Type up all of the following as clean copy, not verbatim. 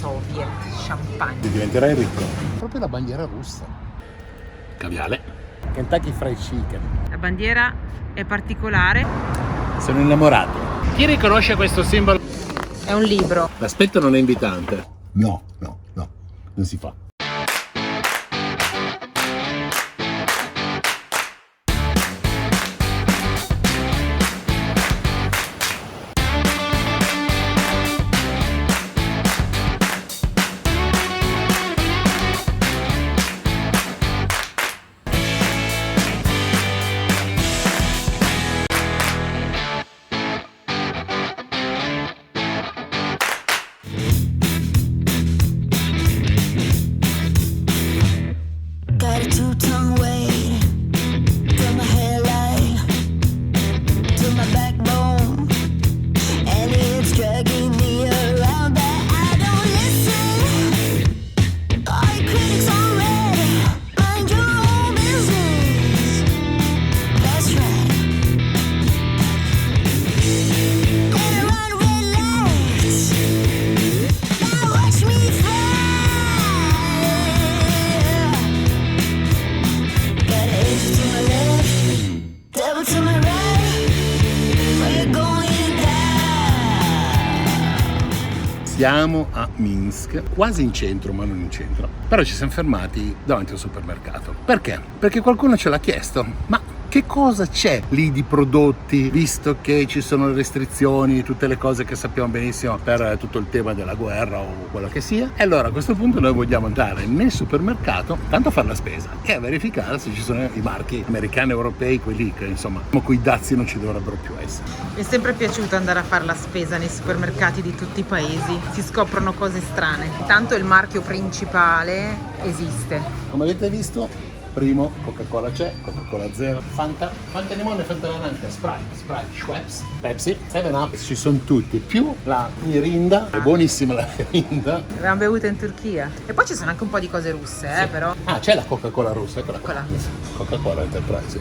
Soviet, champagne. Diventerai ricco. Proprio la bandiera russa. Caviale. Kentucky Fried Chicken. La bandiera è particolare. Sono innamorato. Chi riconosce questo simbolo? È un libro. L'aspetto non è invitante. No, non si fa. Got a two-tongue weight from my hairline to my backbone, and it's dragging me around, but I don't listen. All your critics are red. Mind your own business. That's right. And I run red lights. Now watch me fly. Got an angel to my left, devil to my right. We're going down. Siamo a Minsk, quasi in centro, ma non in centro. Però ci siamo fermati davanti al supermercato. Perché? Perché qualcuno ce l'ha chiesto. Ma che cosa c'è lì di prodotti, visto che ci sono le restrizioni, tutte le cose che sappiamo benissimo per tutto il tema della guerra o quello che sia? E allora a questo punto noi vogliamo andare nel supermercato, tanto a fare la spesa e a verificare se ci sono i marchi americani, europei, quelli che insomma, coi dazi non ci dovrebbero più essere. Mi è sempre piaciuto andare a fare la spesa nei supermercati di tutti i paesi. Si scoprono cose strane. Tanto il marchio principale esiste. Come avete visto, primo Coca-Cola c'è, Coca-Cola Zero, Fanta limone, Fanta arancia, Sprite, Schweppes, Pepsi, 7-Up, ci sono tutti, più la Mirinda, è buonissima la Mirinda. L'abbiamo bevuta in Turchia. E poi ci sono anche un po' di cose russe, Sì. però. Ah, c'è la Coca-Cola russa, eccola qua. Eccola. Coca-Cola Enterprise, sì.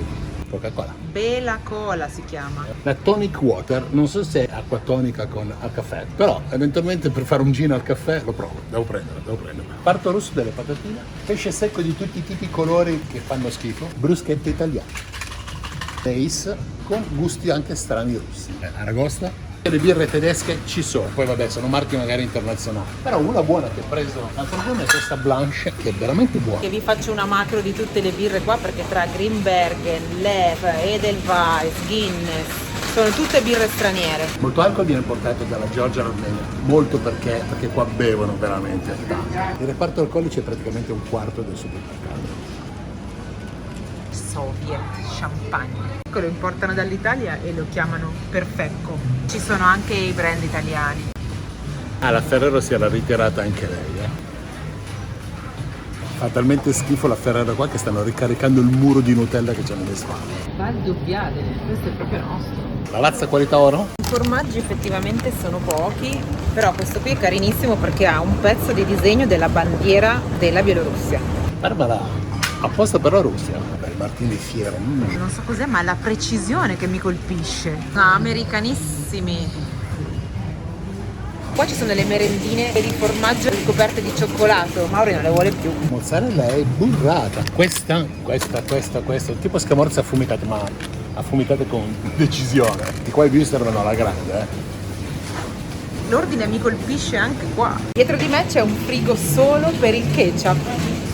Coca-Cola. Bela Cola si chiama. La tonic water, non so se è acqua tonica al caffè, però eventualmente per fare un gino al caffè lo provo, devo prendere. Parto rosso delle patatine, pesce secco di tutti i tipi e colori che fanno schifo, bruschette italiane, Ace con gusti anche strani russi, aragosta. Le birre tedesche ci sono, poi vabbè sono marchi magari internazionali, però una buona che ho preso l'altro giorno è questa Blanche, che è veramente buona. Che vi faccio una macro di tutte le birre qua, perché tra Grimbergen, Lef, Edelweiss, Guinness sono tutte birre straniere. Molto alcol viene portato dalla Georgia e l'Armenia, molto perché qua bevono veramente tanto. Il reparto alcolici è praticamente un quarto del supermercato. Soviet, champagne. Lo importano dall'Italia e lo chiamano Perfecco. Ci sono anche i brand italiani. Ah, la Ferrero si era ritirata anche lei, Fa talmente schifo la Ferrero qua che stanno ricaricando il muro di Nutella che c'è nelle spalle. Val Dubbiadene, questo è proprio nostro. La Lazza qualità oro? I formaggi effettivamente sono pochi, però questo qui è carinissimo perché ha un pezzo di disegno della bandiera della Bielorussia. Barbara, apposta per la Russia. Beh, Martini fiero. Non so cos'è, ma è la precisione che mi colpisce. No, americanissimi. Qua ci sono le merendine di formaggio ricoperte di cioccolato. Mauri non le vuole più. Mozzarella è burrata. Questa, tipo scamorza affumicata, ma affumitate con decisione. Di qua i view servono alla grande, L'ordine mi colpisce anche qua. Dietro di me c'è un frigo solo per il ketchup.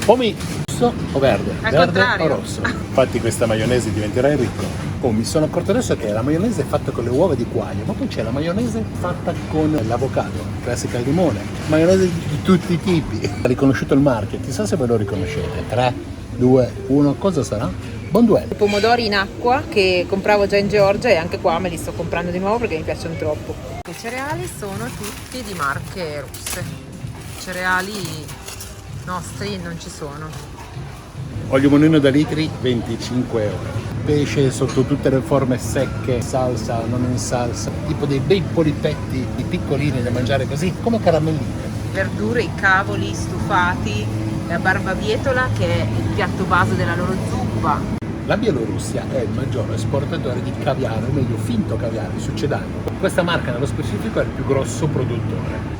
Pomi rosso o verde? Al Verde contrario. o rosso? Infatti questa maionese diventerai ricco. Oh, mi sono accorto adesso che la maionese è fatta con le uova di quaglia, ma poi c'è la maionese fatta con l'avocado, classica al limone, maionese di tutti i tipi. Ha riconosciuto il marchio, chissà se ve lo riconoscete. 3, 2, 1, cosa sarà? Bonduelle. I pomodori in acqua che compravo già in Georgia e anche qua me li sto comprando di nuovo perché mi piacciono troppo. I cereali sono tutti di marche russe. Cereali nostri non ci sono. Olio mulino da litri, 25 euro. Pesce sotto tutte le forme secche, salsa, non in salsa, tipo dei bei polipetti di piccolini da mangiare così, come caramelline. Verdure, i cavoli stufati, la barbabietola che è il piatto base della loro zuppa. La Bielorussia è il maggior esportatore di caviale, o meglio finto caviale, succedano. Questa marca nello specifico è il più grosso produttore.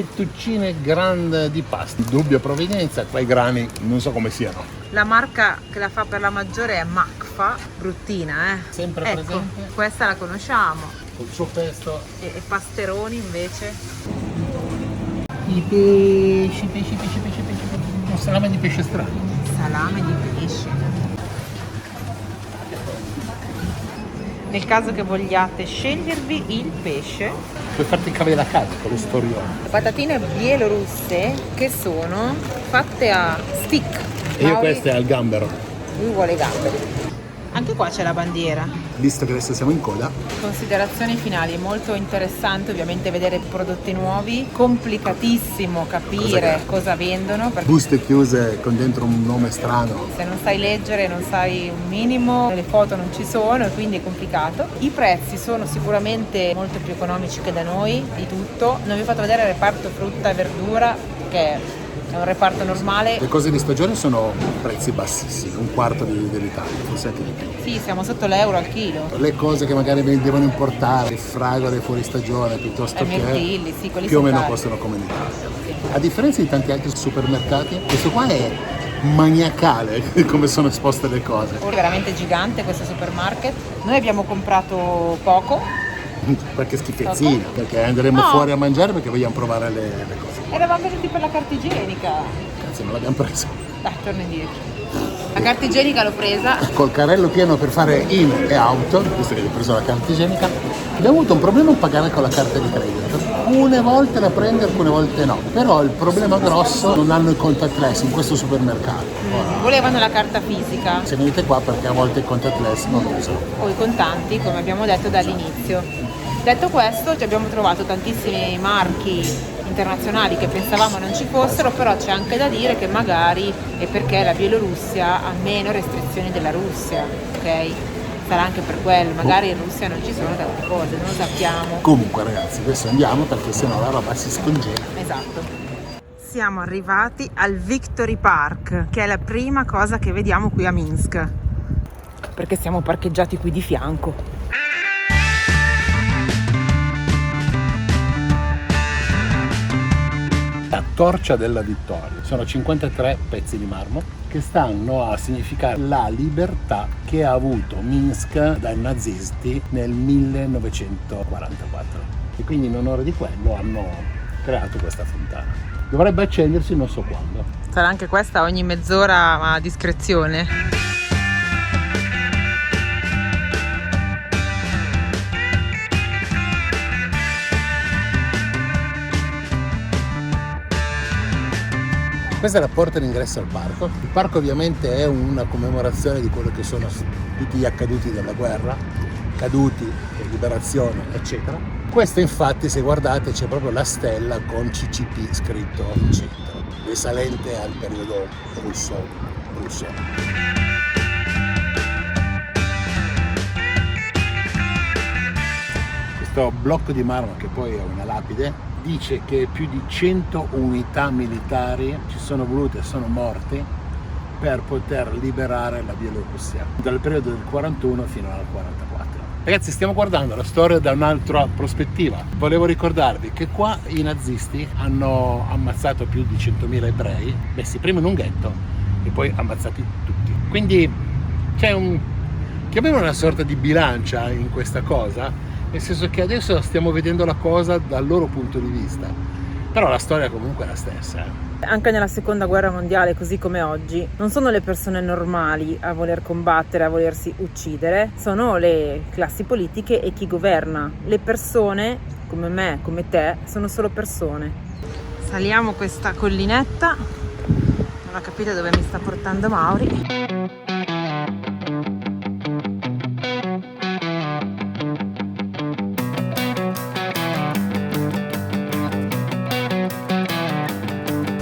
fettuccine grande di pasta, dubbia provenienza, qua i grani non so come siano. La marca che la fa per la maggiore è Macfa, bruttina, Sempre ecco, presente. questa la conosciamo. Col suo pesto. E Pasteroni invece? I pesci. Un salame di pesce strano. Salame di pesce. Nel caso che vogliate scegliervi il pesce. Puoi farti i cavi da casa con lo storione. Patatine bielorusse che sono fatte a stick. E io Mauri- queste al gambero. Lui vuole gamberi. Anche qua c'è la bandiera. Visto che adesso siamo in coda, Considerazioni finali, è molto interessante ovviamente vedere prodotti nuovi, complicatissimo capire cosa vendono, perché buste chiuse con dentro un nome strano. se non sai leggere non sai un minimo, le foto non ci sono e quindi è complicato. I prezzi sono sicuramente molto più economici che da noi, di tutto. Non vi ho fatto vedere il reparto frutta e verdura, che è un reparto normale. Le cose di stagione sono prezzi bassissimi, un quarto dell'Italia, forse anche di più. Sì, siamo sotto l'euro al chilo. Le cose che magari devono importare, le fragole fuori stagione piuttosto che mirtilli, sì, quelli più o sono meno cari. costano come in Italia. A differenza di tanti altri supermercati, questo qua è maniacale come sono esposte le cose. È veramente gigante questo supermarket. Noi abbiamo comprato poco. Perché schifezzina, perché andremo No. fuori a mangiare perché vogliamo provare le cose. Eravamo venuti per la carta igienica. Cazzo, non l'abbiamo presa. Dai, torna indietro. La carta igienica l'ho presa. Col carrello pieno per fare in e out, visto che ho preso la carta igienica, abbiamo avuto un problema a pagare con la carta di credito. Alcune volte la prende, alcune volte no. Però il problema grosso, non hanno il contactless in questo supermercato. Ora, Volevano la carta fisica se venite qua perché a volte il contactless non lo usano. o i contanti, come abbiamo detto dall'inizio. Detto questo, ci abbiamo trovato tantissimi marchi internazionali che pensavamo non ci fossero, però c'è anche da dire che magari è perché la Bielorussia ha meno restrizioni della Russia, ok? Sarà anche per quello, magari in Russia non ci sono tante cose, non lo sappiamo. Comunque ragazzi, adesso andiamo perché sennò la roba si scongela. Esatto. Siamo arrivati al Victory Park, che è la prima cosa che vediamo qui a Minsk, perché siamo parcheggiati qui di fianco. La torcia della vittoria. Sono 53 pezzi di marmo che stanno a significare la libertà che ha avuto Minsk dai nazisti nel 1944. E quindi in onore di quello hanno creato questa fontana. Dovrebbe accendersi non so quando. Sarà anche questa ogni mezz'ora a discrezione. Questa è la porta d'ingresso al parco. Il parco ovviamente è una commemorazione di quello che sono tutti gli accaduti della guerra, caduti, liberazione, eccetera. Questa infatti, se guardate, c'è proprio la stella con CCP scritto in centro, risalente al periodo russo. Questo blocco di marmo, che poi è una lapide, dice che più di 100 unità militari ci sono volute e sono morte per poter liberare la Bielorussia dal periodo del 41 fino al 44. Ragazzi, stiamo guardando la storia da un'altra prospettiva. Volevo ricordarvi che qua i nazisti hanno ammazzato più di 100.000 ebrei, messi prima in un ghetto e poi ammazzati tutti. Quindi c'è chiamiamolo una sorta di bilancia in questa cosa, nel senso che adesso stiamo vedendo la cosa dal loro punto di vista, però la storia comunque è la stessa. Anche nella seconda guerra mondiale, così come oggi, non sono le persone normali a voler combattere, a volersi uccidere, sono le classi politiche e chi governa. Le persone, come me, come te, sono solo persone. Saliamo questa collinetta, non ho capito dove mi sta portando Mauri.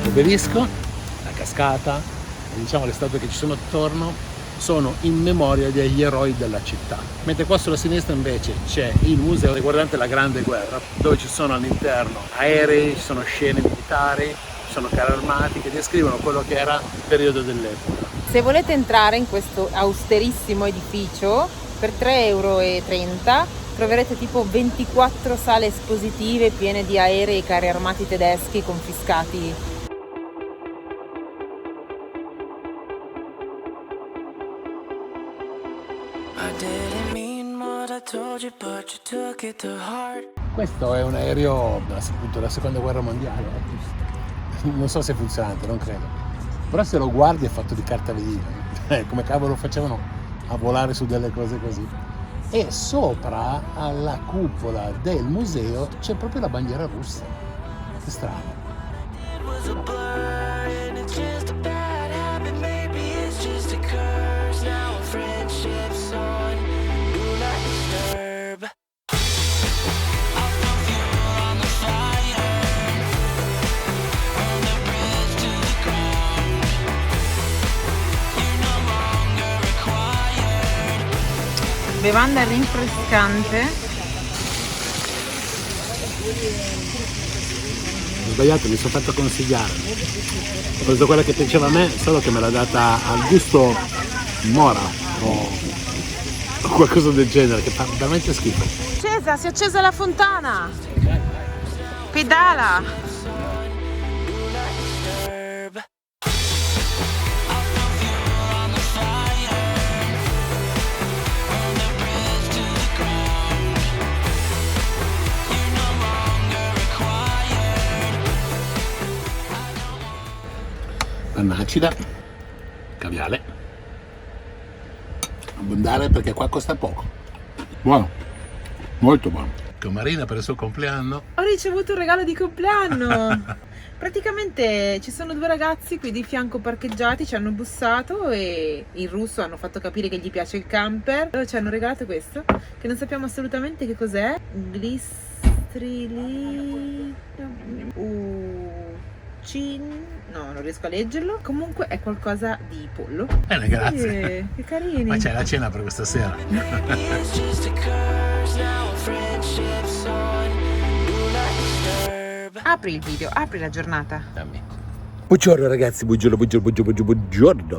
L'obelisco, la cascata, e diciamo le statue che ci sono attorno sono in memoria degli eroi della città. Mentre qua sulla sinistra invece c'è il museo riguardante la Grande Guerra, dove ci sono all'interno aerei, ci sono scene militari, ci sono carri armati che descrivono quello che era il periodo dell'epoca. Se volete entrare in questo austerissimo edificio, per 3,30 € troverete tipo 24 sale espositive piene di aerei e carri armati tedeschi confiscati. Questo è un aereo della seconda guerra mondiale. Non so se è funzionante, non credo. Però se lo guardi è fatto di carta velina. Come cavolo facevano a volare su delle cose così? E sopra alla cupola del museo c'è proprio la bandiera russa. Che strano. Bevanda rinfrescante. Ho sbagliato, mi sono fatto consigliare. Ho preso quella che piaceva a me, solo che me l'ha data al gusto mora o qualcosa del genere, che fa veramente schifo. Si è accesa la fontana. Pedala. Panna acida, caviale, abbondare perché qua costa poco. Buono, molto buono. Con Marina per il suo compleanno Ho ricevuto un regalo di compleanno. Praticamente ci sono due ragazzi qui di fianco parcheggiati, ci hanno bussato e in russo hanno fatto capire che gli piace il camper. Loro ci hanno regalato questo, che non sappiamo assolutamente che cos'è. No, non riesco a leggerlo. Comunque è qualcosa di pollo. Bene, grazie. Che carini. Ma c'è la cena per questa sera. Apri il video, apri la giornata. Dammi. Buongiorno ragazzi, buongiorno.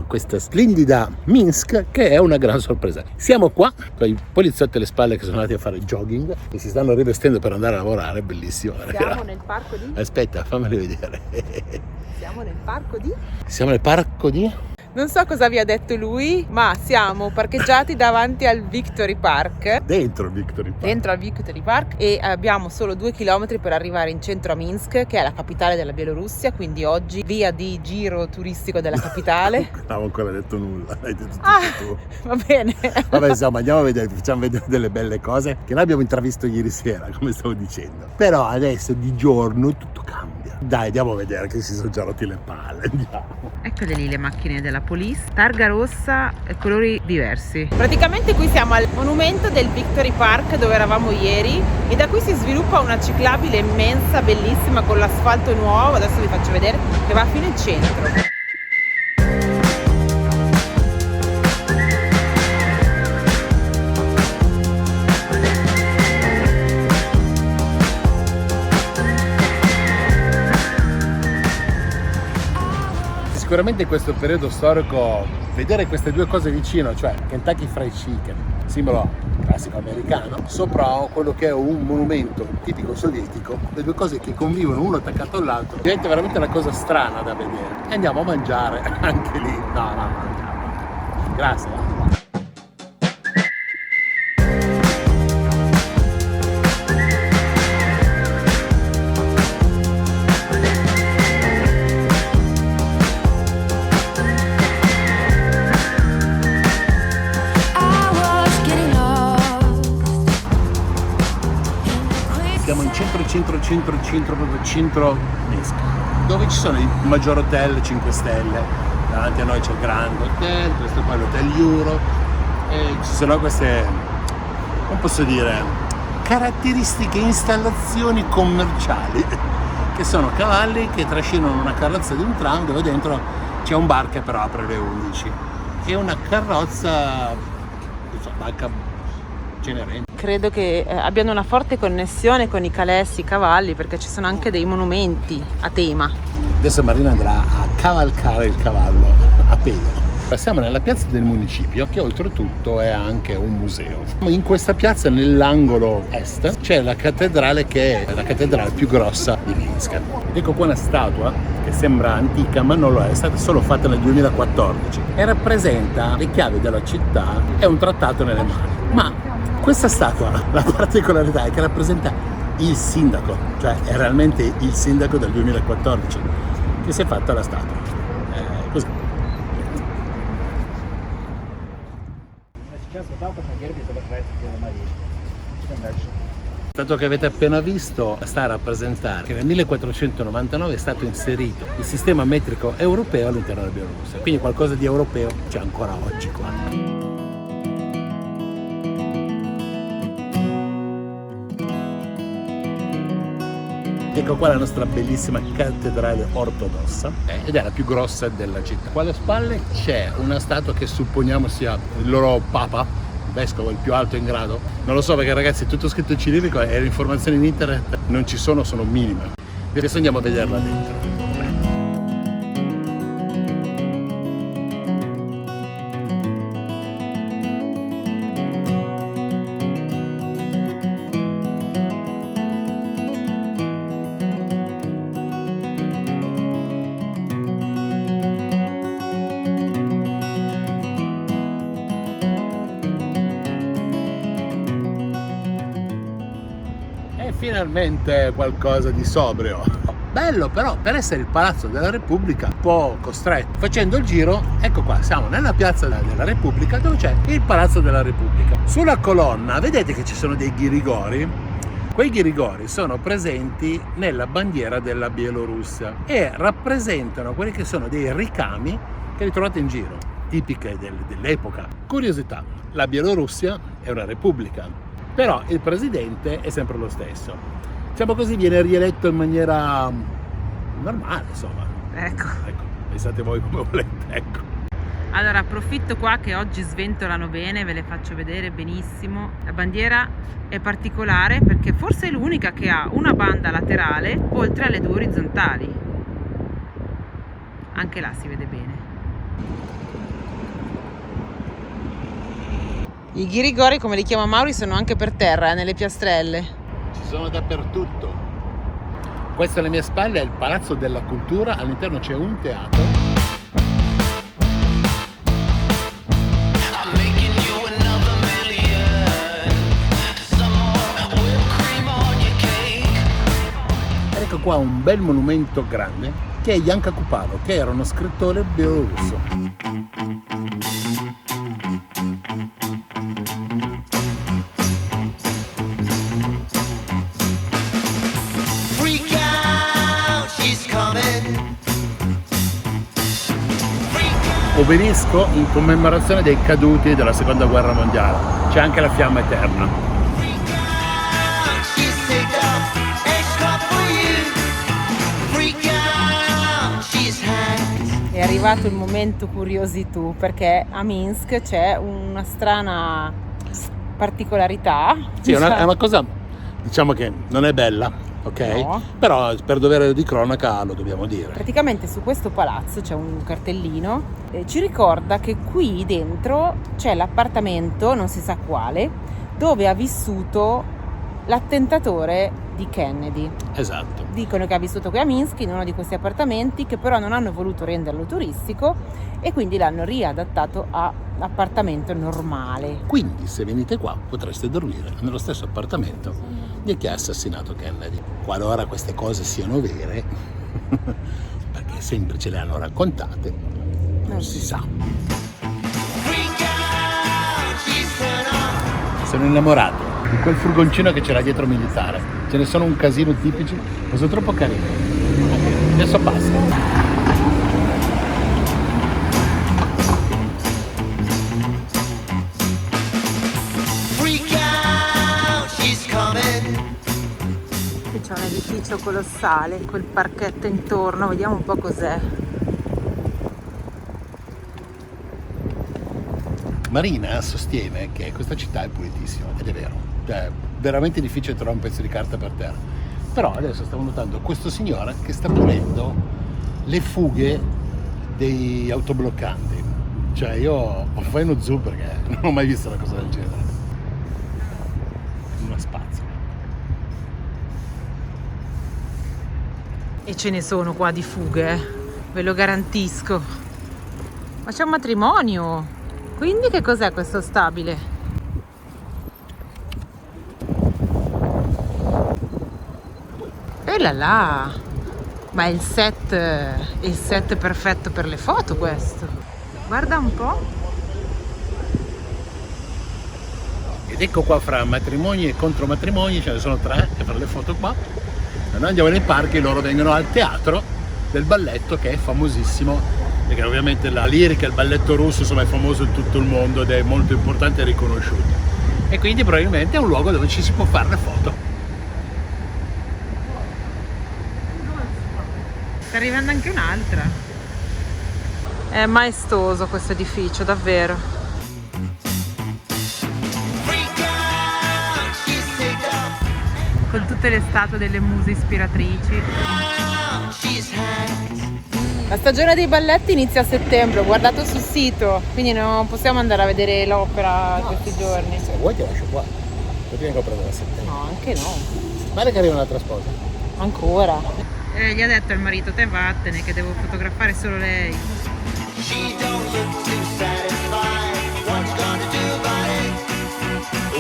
Questa splendida Minsk che è una gran sorpresa. Siamo qua con i poliziotti alle spalle che sono andati a fare jogging e si stanno rivestendo per andare a lavorare, bellissimo. Siamo nel parco di? Aspetta, fammeli vedere. Siamo nel parco di? Siamo nel parco di? Non so cosa vi ha detto lui, ma siamo parcheggiati davanti al Victory Park. Dentro il Victory Park. Dentro al Victory Park e abbiamo solo 2 chilometri per arrivare in centro a Minsk, che è la capitale della Bielorussia, quindi oggi via di giro turistico della capitale. Non avevo ancora detto nulla, hai detto tutto tu. Va bene. Vabbè, insomma, andiamo a vedere, facciamo vedere delle belle cose che noi abbiamo intravisto ieri sera, come stavo dicendo. Però adesso di giorno tutto cambia. Dai, andiamo a vedere che si sono già rotti le palle, andiamo. Eccole lì le macchine della police, targa rossa e colori diversi. Praticamente qui siamo al monumento del Victory Park dove eravamo ieri e da qui si sviluppa una ciclabile immensa, bellissima, con l'asfalto nuovo, adesso vi faccio vedere, che va fino in centro. Sicuramente in questo periodo storico vedere queste due cose vicino, cioè Kentucky Fried Chicken, simbolo classico americano, sopra quello che è un monumento tipico sovietico, le due cose che convivono uno attaccato all'altro, diventa veramente una cosa strana da vedere. E andiamo a mangiare anche lì. No, andiamo. Grazie. Siamo in centro Minsk, dove ci sono i maggior hotel 5 stelle. Davanti a noi c'è il Grand Hotel, questo qua è l'Hotel Euro e ci sono queste, non posso dire, caratteristiche installazioni commerciali che sono cavalli che trascinano una carrozza di un tram dove dentro c'è un bar che però apre alle 11 e una carrozza, banca Cenerentola. Credo che abbiano una forte connessione con i calessi, i cavalli, perché ci sono anche dei monumenti a tema. Adesso Marina andrà a cavalcare il cavallo a piedi. Siamo nella piazza del municipio, che oltretutto è anche un museo. In questa piazza, nell'angolo est, c'è la cattedrale, che è la cattedrale più grossa di Minsk. Ecco qua una statua che sembra antica, ma non lo è stata solo fatta nel 2014 e rappresenta le chiavi della città e un trattato nelle mani. Ma questa statua, la particolarità è che rappresenta il sindaco, cioè è realmente il sindaco del 2014 che si è fatta la statua. Così. La statua che avete appena visto sta a rappresentare che nel 1499 è stato inserito il sistema metrico europeo all'interno della Bielorussia, quindi qualcosa di europeo c'è ancora oggi qua. Ecco qua la nostra bellissima cattedrale ortodossa ed è la più grossa della città. Qua alle spalle c'è una statua che supponiamo sia il loro papa, il vescovo, il più alto in grado. Non lo so perché ragazzi è tutto scritto in cirillico e le informazioni in internet non ci sono minime. Adesso andiamo a vederla dentro. Finalmente qualcosa di sobrio. Bello però, per essere il Palazzo della Repubblica, un po' costretto. Facendo il giro, ecco qua, siamo nella piazza della Repubblica dove c'è il Palazzo della Repubblica. Sulla colonna vedete che ci sono dei ghirigori. Quei ghirigori sono presenti nella bandiera della Bielorussia e rappresentano quelli che sono dei ricami che li trovate in giro, tipiche dell'epoca. Curiosità, la Bielorussia è una repubblica, però il presidente è sempre lo stesso. Diciamo così, viene rieletto in maniera normale, insomma. Ecco, pensate voi come volete, ecco. Allora approfitto qua che oggi sventolano bene, ve le faccio vedere benissimo. La bandiera è particolare perché forse è l'unica che ha una banda laterale oltre alle due orizzontali. Anche là si vede bene. I ghirigori, come li chiama Mauri, sono anche per terra, nelle piastrelle. Ci sono dappertutto. Questo alle mie spalle è il Palazzo della Cultura, all'interno c'è un teatro. Ecco qua un bel monumento grande che è Jan Kupalo, che era uno scrittore bielorusso. Obelisco in commemorazione dei caduti della seconda guerra mondiale. C'è anche la fiamma eterna. È arrivato il momento curiosi tu, perché a Minsk c'è una strana particolarità. Sì, è una cosa, diciamo che non è bella. Ok? No. Però per dovere di cronaca lo dobbiamo dire. Praticamente su questo palazzo c'è un cartellino ci ricorda che qui dentro c'è l'appartamento, non si sa quale, dove ha vissuto l'attentatore di Kennedy. Esatto. Dicono che ha vissuto qui a Minsk in uno di questi appartamenti, che però non hanno voluto renderlo turistico e quindi l'hanno riadattato a appartamento normale. Quindi se venite qua potreste dormire nello stesso appartamento di chi ha assassinato Kennedy. Qualora queste cose siano vere, perché sempre ce le hanno raccontate, non si sa. Sono innamorato di quel furgoncino che c'era dietro militare. Ce ne sono un casino tipici, ma sono troppo carini. Adesso basta. C'è un edificio colossale, quel parchetto intorno, vediamo un po' cos'è. Marina sostiene che questa città è pulitissima, ed è vero, cioè, è veramente difficile trovare un pezzo di carta per terra. Però adesso stiamo notando questo signore che sta pulendo le fughe dei autobloccanti. Cioè io fai uno zoom perché non ho mai visto una cosa del genere. Una spazzola. E ce ne sono qua di fughe, ve lo garantisco. Ma c'è un matrimonio. Quindi che cos'è questo stabile? E là là! Ma è il set perfetto per le foto questo. Guarda un po'. Ed ecco qua fra matrimoni e contromatrimoni, ce ne sono 3 che fanno le foto qua. E noi andiamo nei parchi e loro vengono al teatro del balletto che è famosissimo, perché ovviamente la lirica e il balletto russo insomma è famoso in tutto il mondo ed è molto importante e riconosciuto. E quindi probabilmente è un luogo dove ci si può fare le foto. Sta arrivando anche un'altra. È maestoso questo edificio, davvero. Con tutte le statue delle muse ispiratrici. La stagione dei balletti inizia a settembre, ho guardato sul sito, quindi non possiamo andare a vedere l'opera questi giorni. Se vuoi ti lascio qua, perché vengo a prendere a settembre. No, anche no. Guarda che arriva un'altra sposa. Ancora. Gli ha detto al marito, te vattene che devo fotografare solo lei. She don't look too satisfied. What you gonna do about it?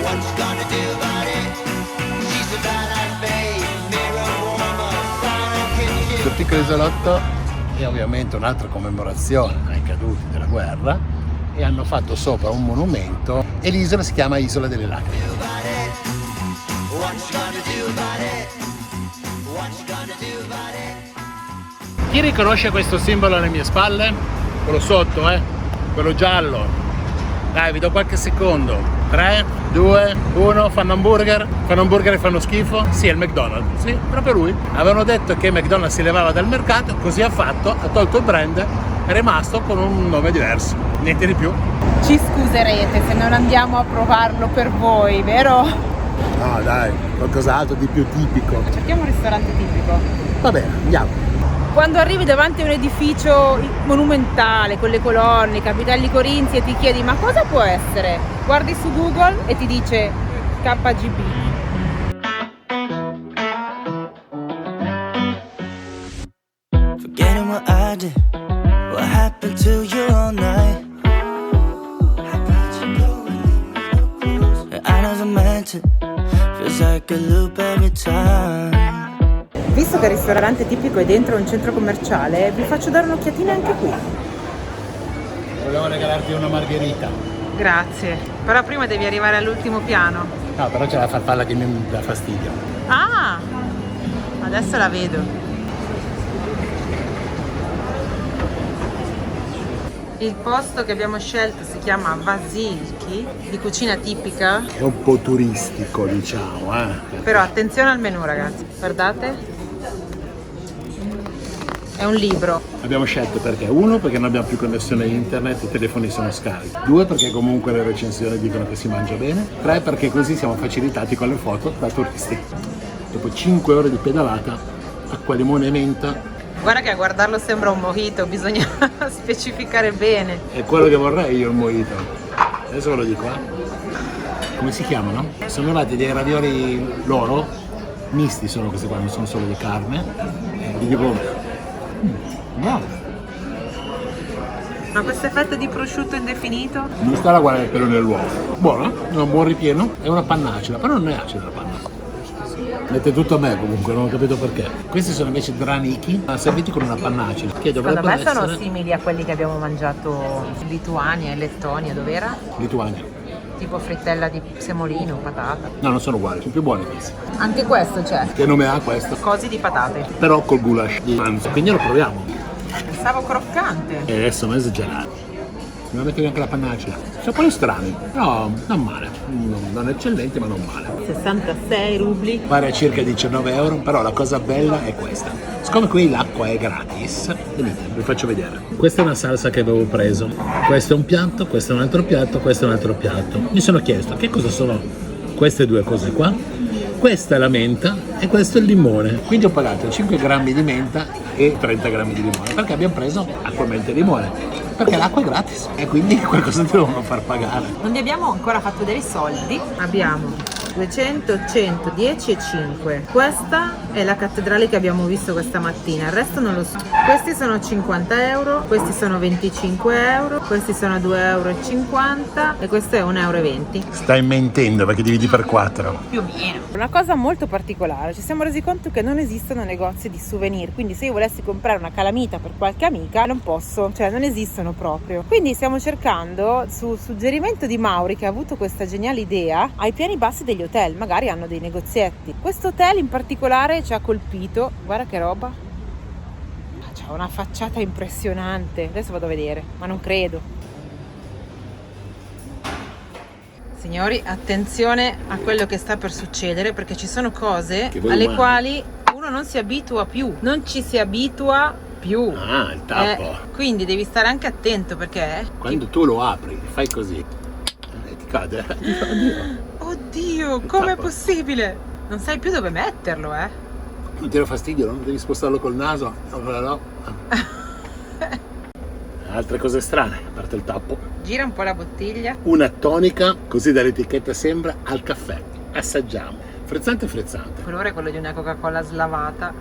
What you gonna do about it? She's a badass babe, mirror woman, silent kitchen. Sul piccolo isolotto è ovviamente un'altra commemorazione ai caduti della guerra e hanno fatto sopra un monumento e l'isola si chiama Isola delle Lacrime. What you gonna do about it? What you gonna do about it? Chi riconosce questo simbolo alle mie spalle? Quello sotto, quello giallo. Dai, vi do qualche secondo. 3, 2, 1, fanno hamburger e fanno schifo? Sì, è il McDonald's, sì, proprio lui. Avevano detto che McDonald's si levava dal mercato, così ha fatto, ha tolto il brand, è rimasto con un nome diverso, niente di più. Ci scuserete se non andiamo a provarlo per voi, vero? No dai, qualcos'altro di più tipico. Cerchiamo un ristorante tipico. Va bene, andiamo. Quando arrivi davanti a un edificio monumentale con le colonne, i capitelli corinzi e ti chiedi ma cosa può essere? Guardi su Google e ti dice KGB. Forgetting what I did, what happened to you all night. I never meant it, feels like a loop every time. Visto che il ristorante tipico è dentro un centro commerciale, vi faccio dare un'occhiatina anche qui. Volevo regalarti una margherita. Grazie, però prima devi arrivare all'ultimo piano. No, però c'è la farfalla che mi dà fastidio. Ah, adesso la vedo. Il posto che abbiamo scelto si chiama Vasilki, di cucina tipica. È un po' turistico, diciamo, Però attenzione al menù, ragazzi. Guardate. È un libro. Abbiamo scelto perché? 1, perché non abbiamo più connessione internet, i telefoni sono scarichi. 2, perché comunque le recensioni dicono che si mangia bene. 3, perché così siamo facilitati con le foto da turisti. Dopo 5 ore di pedalata, acqua, limone e menta. Guarda che a guardarlo sembra un mojito, bisogna specificare bene. È quello che vorrei io il mojito. Adesso ve lo dico, Come si chiamano? Sono arrivati dei ravioli loro, misti sono questi qua, non sono solo di carne. Vi dico, no. Ma queste fette di prosciutto indefinito? Non sta la guarda del pelo nell'uovo. Buono, è un buon ripieno, è una pannaccia, però non è acida la panna. Mette tutto a me comunque, non ho capito perché. Questi sono invece draniki, serviti con una pannaccia, che dovrebbe Secondo me sono essere simili a quelli che abbiamo mangiato in Lituania e Lettonia, dov'era? Lituania. Tipo frittella di semolino, patata. No, non sono uguali, sono più buoni questi. Anche questo c'è. Che nome ha questo? Cosi di patate. Però col goulash di manzo. Quindi lo proviamo. Pensavo croccante. E adesso mi è esagerato. Non mette neanche la pannaccia. Sapori strani, però non male. Non eccellenti, ma non male. 66 rubli. Pare a circa 19 euro, però la cosa bella è questa. Siccome qui l'acqua è gratis, venite, vi faccio vedere. Questa è una salsa che avevo preso. Questo è un piatto, questo è un altro piatto, questo è un altro piatto. Mi sono chiesto che cosa sono queste due cose qua. Questa è la menta e questo è il limone. Quindi ho pagato 5 grammi di menta e 30 grammi di limone, perché abbiamo preso acqua, menta e limone. Perché l'acqua è gratis e quindi qualcosa ti devono far pagare. Non vi abbiamo ancora fatto vedere i soldi. Abbiamo 200, 100, 10 e 5. Questa è la cattedrale che abbiamo visto questa mattina, il resto non lo so. Questi sono 50 euro, questi sono 25 euro, questi sono 2,50 euro e questo è 1,20 euro. Stai mentendo perché dividi per 4. Più o meno. Una cosa molto particolare, ci siamo resi conto che non esistono negozi di souvenir, quindi se io volessi comprare una calamita per qualche amica non posso, cioè non esistono proprio. Quindi stiamo cercando, su suggerimento di Mauri che ha avuto questa geniale idea, ai piani bassi degli hotel, magari hanno dei negozietti. Questo hotel in particolare ci ha colpito, guarda che roba, c'ha una facciata impressionante, adesso vado a vedere, ma non credo. Signori, attenzione a quello che sta per succedere, perché ci sono cose alle quali uno non si abitua più, non ci si abitua più. Ah, il tappo. Quindi devi stare anche attento, perché Quando tu lo apri, fai così, ti cade. oddio, com'è possibile? Non sai più dove metterlo, Non ti dà fastidio, non devi spostarlo col naso? No. Altre cose strane, a parte il tappo. Gira un po' la bottiglia. Una tonica, così dall'etichetta sembra, al caffè. Assaggiamo. Frizzante. Il colore è quello di una Coca-Cola slavata.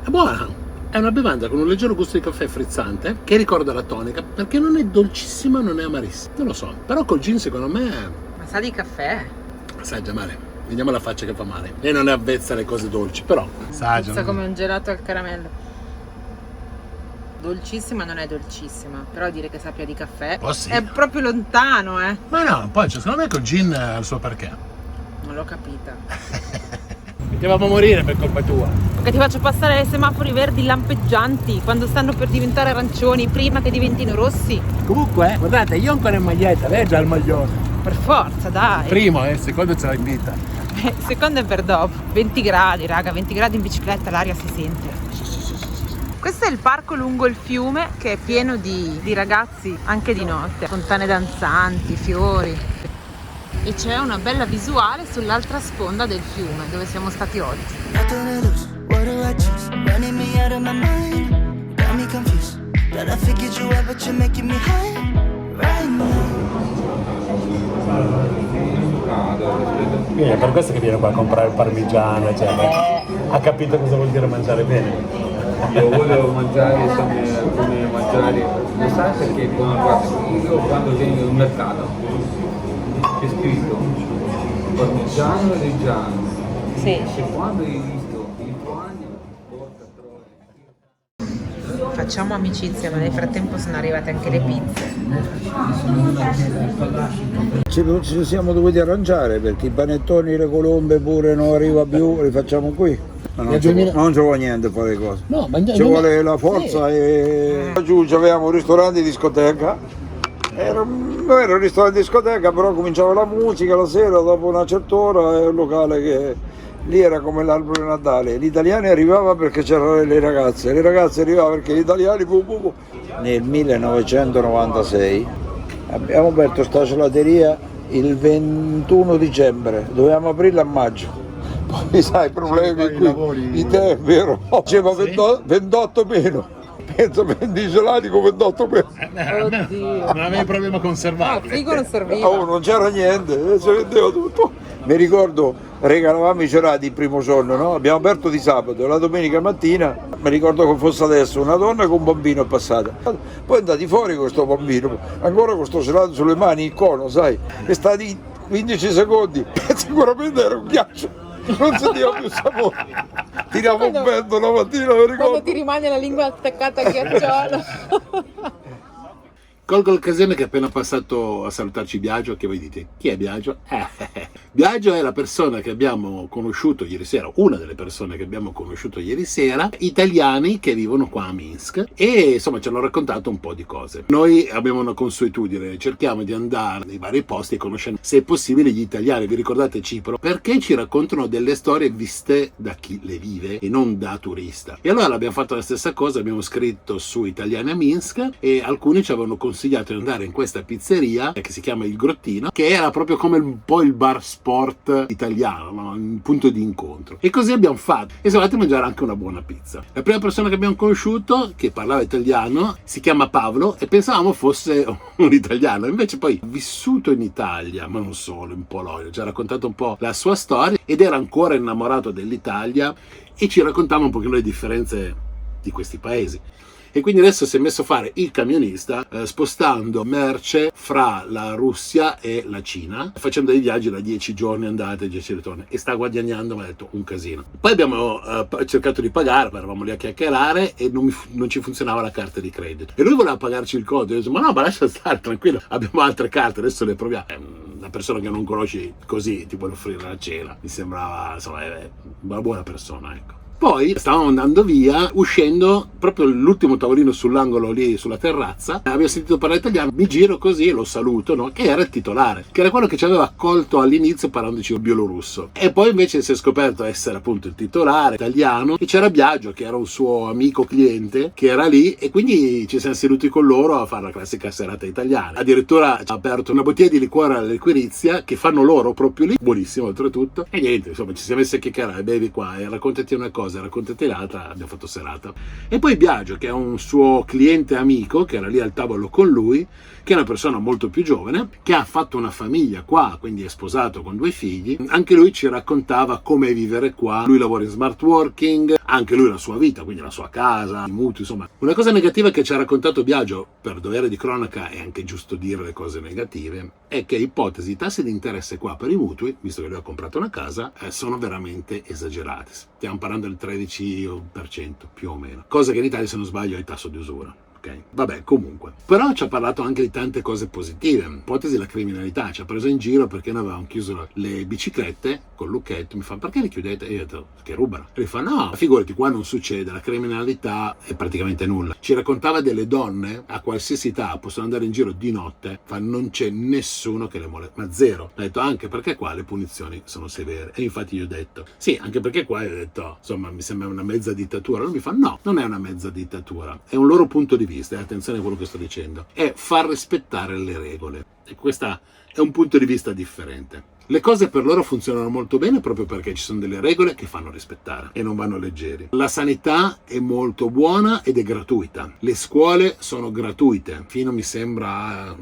È buona. È una bevanda con un leggero gusto di caffè frizzante che ricorda la tonica perché non è dolcissima, non è amarissima. Non lo so, però col gin secondo me... Ma sa di caffè? Assaggia male. Vediamo la faccia che fa male. Lei non è avvezza alle cose dolci, però assaggia. Sa come un gelato al caramello. Dolcissima non è dolcissima, però dire che sappia di caffè Sì. è proprio lontano, Ma no, poi secondo me col gin ha il suo perché. Non l'ho capita. Potevamo morire per colpa tua. Che ti faccio passare ai semafori verdi lampeggianti quando stanno per diventare arancioni prima che diventino rossi. Comunque, guardate, io ancora in maglietta, lei è già il maglione. Per forza, dai. Primo, il secondo ce l'ha in vita. Il secondo è per dopo. 20 gradi, raga, 20 gradi in bicicletta, l'aria si sente. Questo è il parco lungo il fiume, che è pieno di ragazzi anche di notte, fontane danzanti, fiori. E c'è una bella visuale sull'altra sponda del fiume dove siamo stati oggi. Nothing to lose, what do I choose? Running me out of my mind, got me confused. That I figured you out, but you're making me high right now. Quindi è per questo che viene qua a comprare il parmigiano, eccetera. Ha capito cosa vuol dire mangiare bene. Io volevo mangiare come mangiare, lo sai perché guarda, io quando vengo in un mercato c'è scritto parmigiano reggiano, Sì. e quando hai visto il guagno porta troia. Facciamo amicizia, ma nel frattempo sono arrivate anche le pizze. Ci siamo dovuti arrangiare perché i panettoni, le colombe pure non arriva più, li facciamo qui. Ma non ci vuole niente a fare le cose. No, Ci vuole la forza e... Giù avevamo un ristorante di discoteca. Non era un ristorante di discoteca, però cominciava la musica la sera, dopo una certa ora è un locale che lì era come l'albero di Natale. Gli italiani arrivavano perché c'erano le ragazze arrivavano perché gli italiani Nel 1996 abbiamo aperto sta gelateria il 21 dicembre, dovevamo aprirla a maggio. Poi sai, i problemi qui, i tempi, faceva 28 meno. Penso prendi i gelati con 28 meno. Oddio. Non avevi problema conservato. No, frigo non serviva. Oh, non c'era niente, si vendeva tutto. Mi ricordo, regalavamo i gelati il primo giorno, no? Abbiamo aperto di sabato, la domenica mattina, mi ricordo che fosse adesso, una donna con un bambino è passata. Poi è andati fuori con questo bambino, ancora con questo gelato sulle mani, il cono, sai? È stati 15 secondi, sicuramente era un ghiaccio. Non sentiva più sapore. Tiravo un vento la mattina, mi ricordo. Quando ti rimane la lingua attaccata al ghiacciolo. Colgo l'occasione che è appena passato a salutarci Biagio, che voi dite, chi è Biagio? Biagio è la persona che abbiamo conosciuto ieri sera, una delle persone che abbiamo conosciuto ieri sera, italiani che vivono qua a Minsk e insomma ci hanno raccontato un po' di cose. Noi abbiamo una consuetudine, cerchiamo di andare nei vari posti conoscendo se è possibile gli italiani, vi ricordate Cipro? Perché ci raccontano delle storie viste da chi le vive e non da turista. E allora abbiamo fatto la stessa cosa, abbiamo scritto su Italiani a Minsk e alcuni ci avevano consigliato consigliato di andare in questa pizzeria che si chiama Il Grottino, che era proprio come un po' il bar sport italiano, no? Un punto di incontro. E così abbiamo fatto e siamo andati a mangiare anche una buona pizza. La prima persona che abbiamo conosciuto, che parlava italiano, si chiama Paolo e pensavamo fosse un italiano, invece poi vissuto in Italia, ma non solo, in Polonia, ci ha raccontato un po' la sua storia ed era ancora innamorato dell'Italia e ci raccontava un pochino le differenze di questi paesi. E quindi adesso si è messo a fare il camionista, spostando merce fra la Russia e la Cina, facendo dei viaggi da 10 giorni andate e 10 ritorni, e sta guadagnando, mi ha detto, un casino. Poi abbiamo cercato di pagare, eravamo lì a chiacchierare e non ci funzionava la carta di credito. E lui voleva pagarci il conto, e io ho detto, ma no, ma lascia stare, tranquillo, abbiamo altre carte, adesso le proviamo. Una persona che non conosci così ti vuole offrire la cena, mi sembrava, insomma, una buona persona, ecco. Poi stavamo andando via, uscendo proprio l'ultimo tavolino sull'angolo lì sulla terrazza, abbiamo sentito parlare italiano, mi giro così e lo saluto, no? Che era il titolare, che era quello che ci aveva accolto all'inizio parlandoci bielorusso, e poi invece si è scoperto essere appunto il titolare italiano, e c'era Biagio che era un suo amico cliente che era lì, e quindi ci siamo seduti con loro a fare la classica serata italiana. Addirittura ci ha aperto una bottiglia di liquore all'Equirizia che fanno loro proprio lì, buonissimo oltretutto, e niente, insomma ci siamo messi a chiacchierare, bevi qua e raccontati una cosa, raccontati l'altra, abbiamo fatto serata. E poi Biagio, che è un suo cliente amico che era lì al tavolo con lui, che è una persona molto più giovane, che ha fatto una famiglia qua, quindi è sposato con 2 figli, anche lui ci raccontava come vivere qua. Lui lavora in smart working, anche lui la sua vita, quindi la sua casa, i mutui, insomma. Una cosa negativa che ci ha raccontato Biagio, per dovere di cronaca è anche giusto dire le cose negative, è che ipotesi, i tassi di interesse qua per i mutui, visto che lui ha comprato una casa, sono veramente esagerati. Stiamo parlando del 13% più o meno, cosa che in Italia, se non sbaglio, è il tasso di usura. Vabbè, comunque. Però ci ha parlato anche di tante cose positive. Ipotesi la criminalità, ci ha preso in giro perché noi avevamo chiuso le biciclette col lucchetto. Mi fa, perché le chiudete? E io ho detto, che rubano. E lui fa, no, figurati, qua non succede, la criminalità è praticamente nulla. Ci raccontava delle donne a qualsiasi età possono andare in giro di notte, fa, non c'è nessuno che le muole, ma zero. Ha detto, anche perché qua le punizioni sono severe. E infatti io ho detto, sì, anche perché qua, io ho detto, insomma, mi sembra una mezza dittatura. Lui mi fa, no, non è una mezza dittatura, è un loro punto di vista. Attenzione a quello che sto dicendo, è far rispettare le regole, e questo è un punto di vista differente. Le cose per loro funzionano molto bene proprio perché ci sono delle regole che fanno rispettare e non vanno leggeri. La sanità è molto buona ed è gratuita, le scuole sono gratuite fino, mi sembra,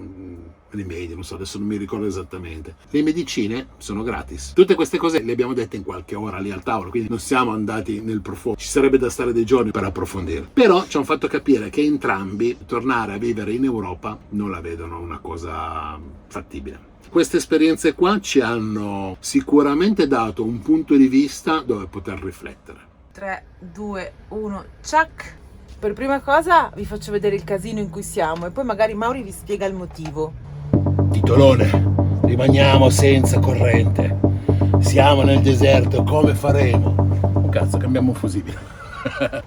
le medie, non so, adesso non mi ricordo esattamente. Le medicine sono gratis. Tutte queste cose le abbiamo dette in qualche ora lì al tavolo, quindi non siamo andati nel profondo. Ci sarebbe da stare dei giorni per approfondire. Però ci hanno fatto capire che entrambi tornare a vivere in Europa non la vedono una cosa fattibile. Queste esperienze qua ci hanno sicuramente dato un punto di vista dove poter riflettere. 3, 2, 1, ciak! Per prima cosa vi faccio vedere il casino in cui siamo e poi magari Mauri vi spiega il motivo. Titolone, rimaniamo senza corrente. Siamo nel deserto, come faremo? Cazzo, cambiamo fusibile.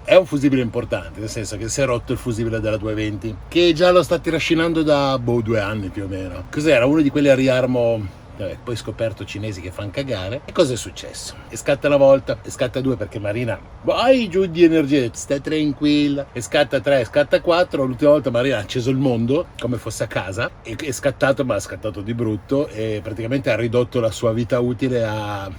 È un fusibile importante, nel senso che si è rotto il fusibile della 220, che già lo sta trascinando da 2 anni più o meno. Cos'era? Uno di quelli a riarmo. Poi scoperto cinesi che fanno cagare. E cosa è successo? E scatta una volta, e scatta 2 perché Marina vai giù di energia, stai tranquilla, e scatta 3, e scatta 4. L'ultima volta Marina ha acceso il mondo come fosse a casa e è scattato, ma ha scattato di brutto, e praticamente ha ridotto la sua vita utile a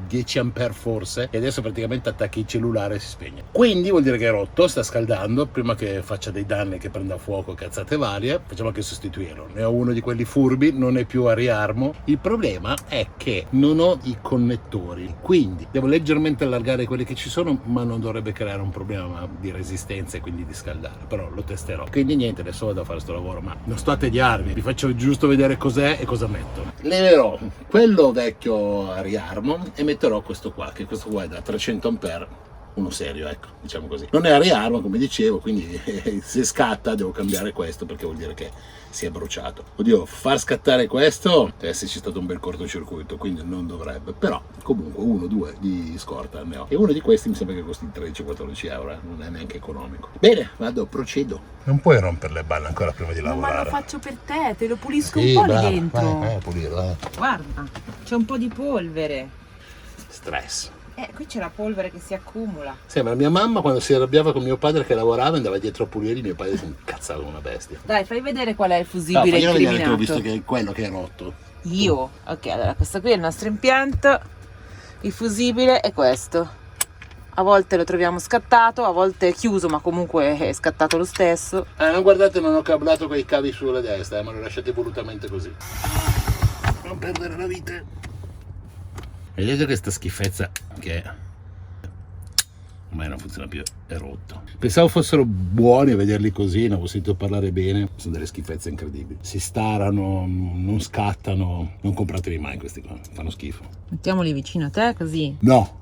10 ampere forse, e adesso praticamente attacchi il cellulare e si spegne. Quindi vuol dire che è rotto, sta scaldando, prima che faccia dei danni, che prenda fuoco, cazzate varie, facciamo anche sostituirlo. Ne ho uno di quelli furbi, non è più a riarmo. Il problema è che non ho i connettori, quindi devo leggermente allargare quelli che ci sono, ma non dovrebbe creare un problema di resistenza e quindi di scaldare, però lo testerò. Quindi niente, adesso vado a fare sto lavoro, ma non sto a tediarvi, vi faccio giusto vedere cos'è e cosa metto. Leverò quello vecchio a riarmo e metterò questo qua, che questo qua è da 300 ampere. Uno serio, ecco, diciamo così. Non è a riarmo, come dicevo, quindi se scatta devo cambiare questo, perché vuol dire che si è bruciato. Oddio, far scattare questo deve esserci stato un bel cortocircuito, quindi non dovrebbe, però comunque 1-2 di scorta ne ho. E uno di questi mi sembra che costi 13-14 euro, non è neanche economico. Bene, vado, procedo. Non puoi rompere le balle ancora prima di lavorare. Ma lo faccio per te lo pulisco Sì, un po' brava, lì dentro. vai a pulirlo, Guarda, c'è un po' di polvere. Stress. Qui c'è la polvere che si accumula. Sembra mia mamma quando si arrabbiava con mio padre che lavorava, andava dietro a pulire, mio padre si incazzava come una bestia. Dai, fai vedere qual è il No, fusibile faglielo vedere che ho incriminato. visto che è quello che è rotto. Io? Ok, allora questo qui è il nostro impianto. Il fusibile è questo. A volte lo troviamo scattato, a volte è chiuso, ma comunque è scattato lo stesso. Non guardate, non ho cablato quei cavi sulla destra, ma lo lasciate volutamente così. Non perdere la vite. Vedete questa schifezza che ormai non funziona più, è rotto. Pensavo fossero buoni a vederli così, ne avevo sentito parlare bene. Sono delle schifezze incredibili. Si starano, non scattano. Non comprateli mai questi qua, fanno schifo. Mettiamoli vicino a te così. No.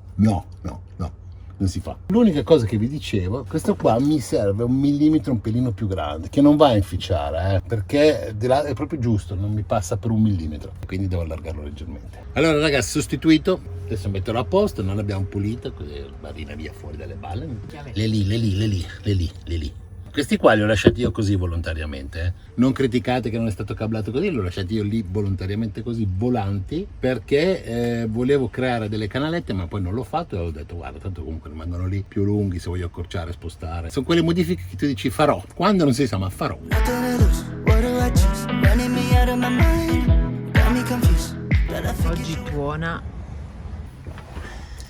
Non si fa. L'unica cosa che vi dicevo, questo qua mi serve 1 millimetro un pelino più grande, che non va a inficiare, perché di là è proprio giusto, non mi passa per 1 millimetro, quindi devo allargarlo leggermente. Allora ragazzi, sostituito, adesso metterò a posto, non l'abbiamo pulito, così barina via fuori dalle balle. Le lì. Questi qua li ho lasciati io così volontariamente. Non criticate che non è stato cablato così, li ho lasciati io lì volontariamente così, volanti, perché volevo creare delle canalette, ma poi non l'ho fatto e ho detto guarda, tanto comunque rimangono lì più lunghi se voglio accorciare, spostare. Sono quelle modifiche che tu dici farò, quando non si sa, ma farò. Nothing to lose, what do I choose? Running me out of my mind, got me confused. But I think Oggi tuona.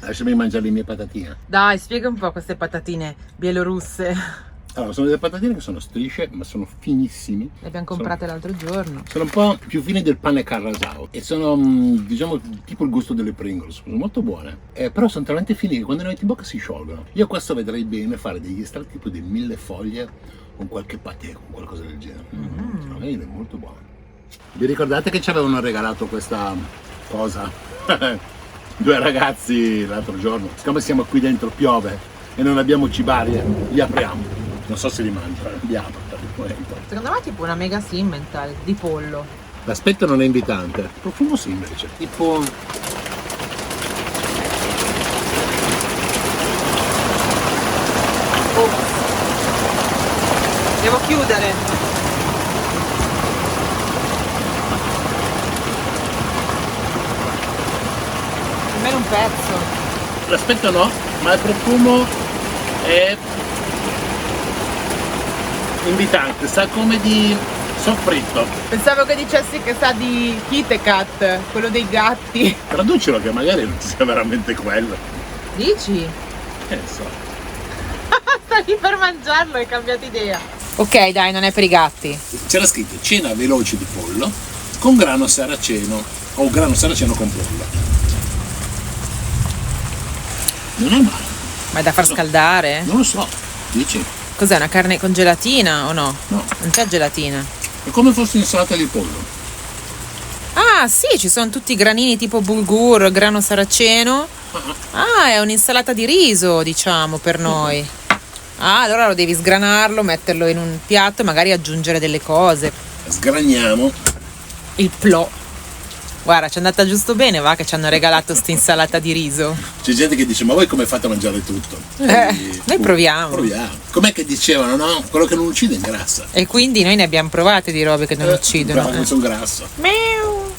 Lasciami mangiare le mie patatine. Dai, spiega un po' queste patatine bielorusse. Allora, sono delle patatine che sono strisce, ma sono finissimi. Le abbiamo comprate l'altro giorno. Sono un po' più fini del pane carrasau e sono, diciamo, tipo il gusto delle Pringles. Sono molto buone, però sono talmente fini che quando ne metti in bocca si sciolgono. Io questo vedrei bene fare degli estratti tipo di 1000 foglie con qualche patè, con qualcosa del genere. È molto buono. Vi ricordate che ci avevano regalato questa cosa? 2 ragazzi l'altro giorno. Siccome siamo qui dentro, piove e non abbiamo cibarie, li apriamo. Non so se li mangia, li apro per il momento. Secondo me è tipo una mega Simmental di pollo. L'aspetto non è invitante, il profumo sì invece. Tipo... Devo chiudere. Almeno un pezzo. L'aspetto no, ma il profumo è invitante, sa come di soffritto. Pensavo che dicessi che sa di Kit Kat, quello dei gatti. Traducilo che magari non sia veramente quello. Dici? Che ne so. Stavi per mangiarlo e hai cambiato idea. Ok, dai, non è per i gatti. C'era scritto cena veloce di pollo con grano saraceno o grano saraceno con pollo. Non è male. Ma è da far scaldare? Non lo so, dici? Cos'è, una carne con gelatina o no? No. Non c'è gelatina. È come fosse insalata di pollo. Ah, sì, ci sono tutti i granini tipo bulgur, grano saraceno. Ah, è un'insalata di riso, diciamo, per noi. Ah, allora lo devi sgranarlo, metterlo in un piatto e magari aggiungere delle cose. Sgraniamo. Il plò. Guarda, ci è andata giusto bene, va, che ci hanno regalato sta insalata di riso. C'è gente che dice ma voi come fate a mangiare tutto? Noi proviamo. Proviamo. Com'è che dicevano, no? Quello che non uccide ingrassa. E quindi noi ne abbiamo provate di robe che non uccidono. Però non sono grasso. Miau,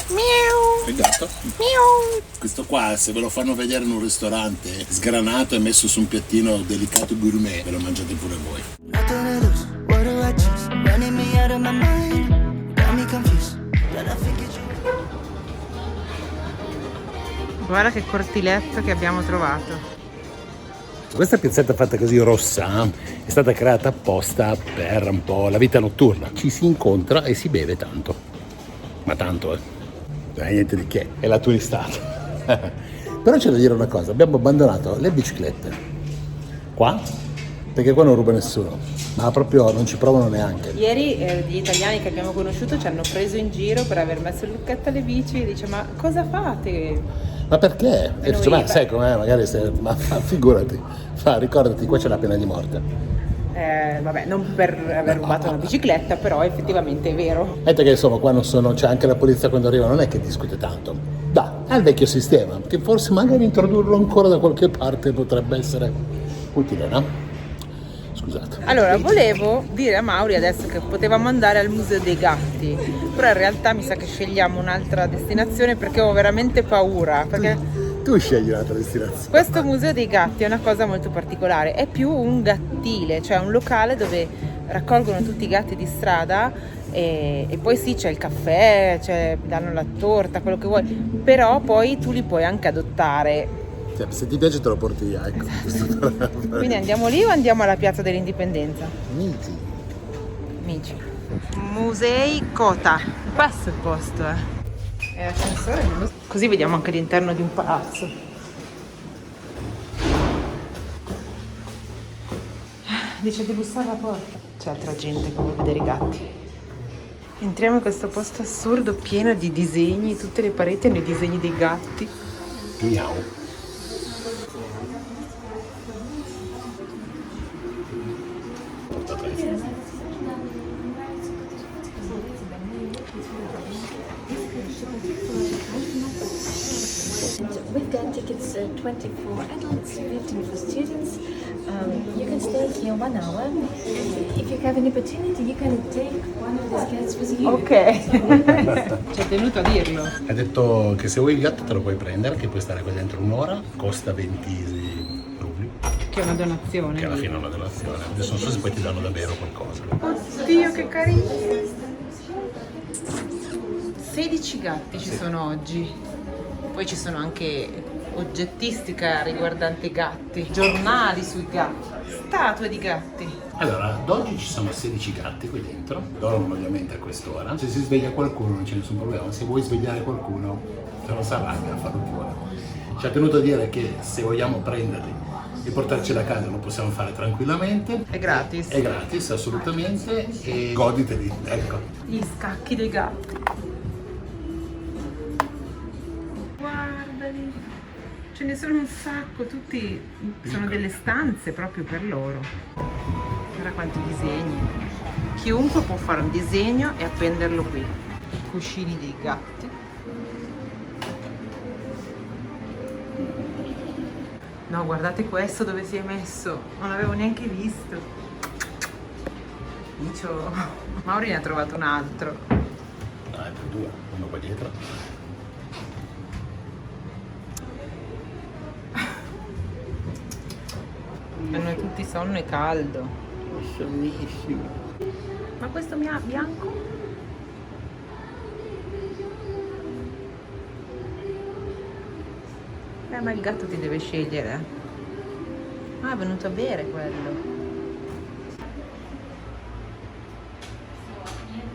miau, Il gatto. miau. Questo qua, se ve lo fanno vedere in un ristorante, sgranato e messo su un piattino delicato gourmet, ve lo mangiate pure voi. nothing to lose, what do I choose? Running me out of my mind, got me confused. But I think it's you. Guarda che cortiletto che abbiamo trovato. Questa piazzetta fatta così rossa è stata creata apposta per un po' la vita notturna. Ci si incontra e si beve tanto. Ma tanto, non è niente di che, è la turistata. Però c'è da dire una cosa, abbiamo abbandonato le biciclette qua, perché qua non ruba nessuno, ma proprio non ci provano neanche. Ieri gli italiani che abbiamo conosciuto ci hanno preso in giro per aver messo il lucchetto alle bici e dice ma cosa fate? Ma perché? E dice, noi, ma sai com'è, magari se... ma figurati, ricordati, qua c'è la pena di morte. Vabbè, non per aver rubato una bicicletta, però effettivamente è vero. Vedete che insomma qua non sono, c'è anche la polizia quando arriva, non è che discute tanto. È il vecchio sistema, che forse magari introdurlo ancora da qualche parte potrebbe essere utile, no? Scusate. Allora, volevo dire a Mauri adesso che potevamo andare al Museo dei Gatti, però in realtà mi sa che scegliamo un'altra destinazione perché ho veramente paura, perché Tu scegli un'altra destinazione. Questo museo dei gatti è una cosa molto particolare, è più un gattile, cioè un locale dove raccolgono tutti i gatti di strada e poi sì, c'è il caffè, danno la torta, quello che vuoi, però poi tu li puoi anche adottare. Cioè, se ti piace te lo porti via, ecco. Quindi andiamo lì o andiamo alla Piazza dell'Indipendenza? Amici. Amici. Musei Kota. Questo è il posto, È ascensore, così vediamo anche l'interno di un palazzo. Dice di bussare alla porta. C'è altra gente che vuole vedere i gatti. Entriamo in questo posto assurdo pieno di disegni, tutte le pareti hanno i disegni dei gatti. Miau. We've got tickets 20 for adults, 15 for students. You can stay here 1 hour. If you have an opportunity, you can take one of these cats with you. Ok. Ci è tenuto a dirlo. Ha detto che se vuoi il gatto te lo puoi prendere, che puoi stare qua dentro un'ora, costa 20 rubli, Che è una donazione. che alla fine è una donazione. Adesso non so se poi ti danno davvero qualcosa. Oddio, che carino! 16 gatti ci sono oggi. Poi ci sono anche oggettistica riguardante i gatti, giornali sui gatti, statue di gatti. Allora, ad oggi ci sono 16 gatti qui dentro, dormono ovviamente a qu'ora. Se si sveglia qualcuno non c'è nessun problema, se vuoi svegliare qualcuno, se non si arrabbia, farlo pure. Ci ha tenuto a dire che se vogliamo prenderli e portarceli a casa lo possiamo fare tranquillamente. È gratis. È gratis, assolutamente, e goditeli, ecco. Gli scacchi dei gatti. Guardali, ce ne sono un sacco, tutti sono delle stanze proprio per loro. Guarda quanti disegni. Chiunque può fare un disegno e appenderlo qui. I cuscini dei gatti. No, guardate questo dove si è messo, non l'avevo neanche visto. Dicio, Mauri ne ha trovato un altro. Ah, per due, uno qua dietro. Hanno tutti sonno e caldo. Sonnissimo. Ma questo mi ha bianco? Ma il gatto ti deve scegliere. Ah, è venuto a bere quello.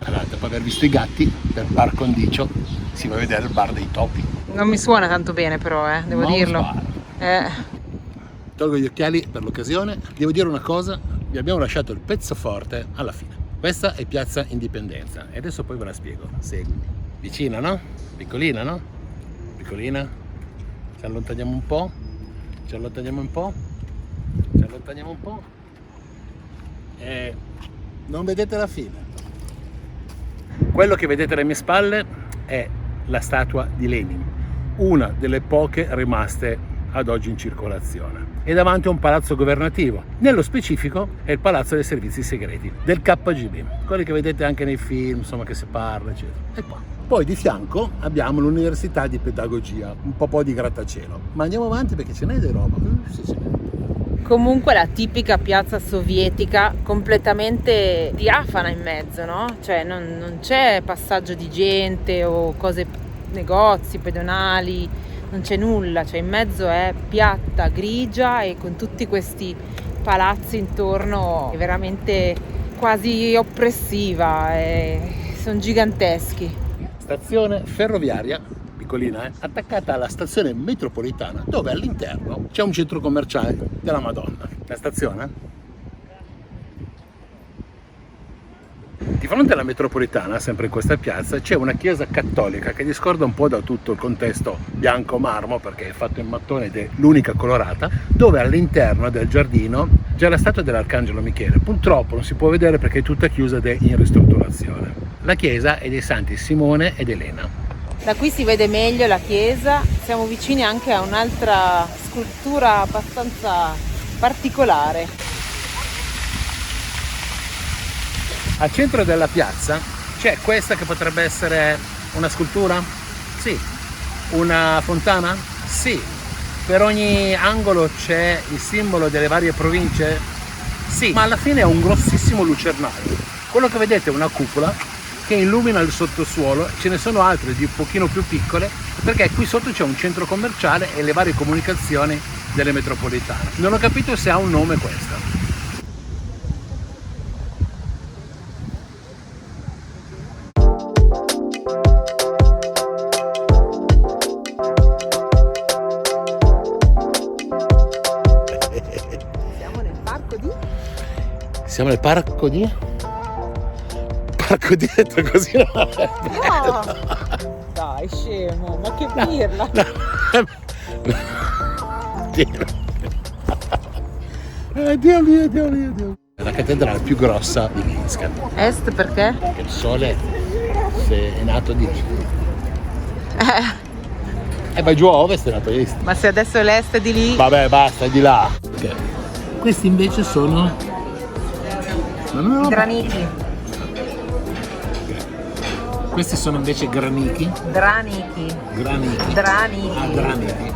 Allora, dopo aver visto i gatti per par condicio, si va a vedere il bar dei topi. Non mi suona tanto bene però, devo Non dirlo. sparo. Tolgo gli occhiali per l'occasione. Devo dire una cosa, vi abbiamo lasciato il pezzo forte alla fine. Questa è Piazza Indipendenza e adesso poi ve la spiego. Seguimi. Vicina, no? Piccolina, no? Piccolina. Ci allontaniamo un po'. Ci allontaniamo un po'. Ci allontaniamo un po'. E non vedete la fine. Quello che vedete alle mie spalle è la statua di Lenin, una delle poche rimaste ad oggi in circolazione. E davanti a un palazzo governativo, nello specifico è il palazzo dei servizi segreti del KGB, quelli che vedete anche nei film, insomma, che si parla eccetera. E qua. Poi di fianco abbiamo l'università di pedagogia, un po' di grattacielo, ma andiamo avanti perché ce n'è di roba. Sì. Comunque la tipica piazza sovietica completamente diafana in mezzo, no? Cioè non c'è passaggio di gente o cose, negozi, pedonali. Non c'è nulla, cioè in mezzo è piatta, grigia e con tutti questi palazzi intorno, è veramente quasi oppressiva, sono giganteschi. Stazione ferroviaria, piccolina, attaccata alla stazione metropolitana, dove all'interno c'è un centro commerciale della Madonna. La stazione? Di fronte alla metropolitana, sempre in questa piazza, c'è una chiesa cattolica che discorda un po' da tutto il contesto bianco marmo, perché è fatto in mattone ed è l'unica colorata, dove all'interno del giardino c'è la statua dell'Arcangelo Michele. Purtroppo non si può vedere perché è tutta chiusa ed è in ristrutturazione. La chiesa è dei santi Simone ed Elena. Da qui si vede meglio la chiesa, siamo vicini anche a un'altra scultura abbastanza particolare. Al centro della piazza c'è questa che potrebbe essere una scultura? Sì. Una fontana? Sì. per ogni angolo c'è il simbolo delle varie province? Sì, ma alla fine è un grossissimo lucernario. Quello che vedete è una cupola che illumina il sottosuolo, ce ne sono altre di un pochino più piccole, perché qui sotto c'è un centro commerciale e le varie comunicazioni delle metropolitane. Non ho capito se ha un nome questa. Siamo nel parco di? Parco dietro così no? Dai, scemo, ma che pirla! Dio mio. È la cattedrale più grossa di Minsk. Est perché? Perché il sole se è nato di lì. E vai giù a ovest è nato di lì. Ma se adesso l'est è di lì... Vabbè, basta, è di là. Okay. Questi invece sono... Graniti. Questi sono invece graniti. Draniti. Graniti. Draniti. Ah, graniti.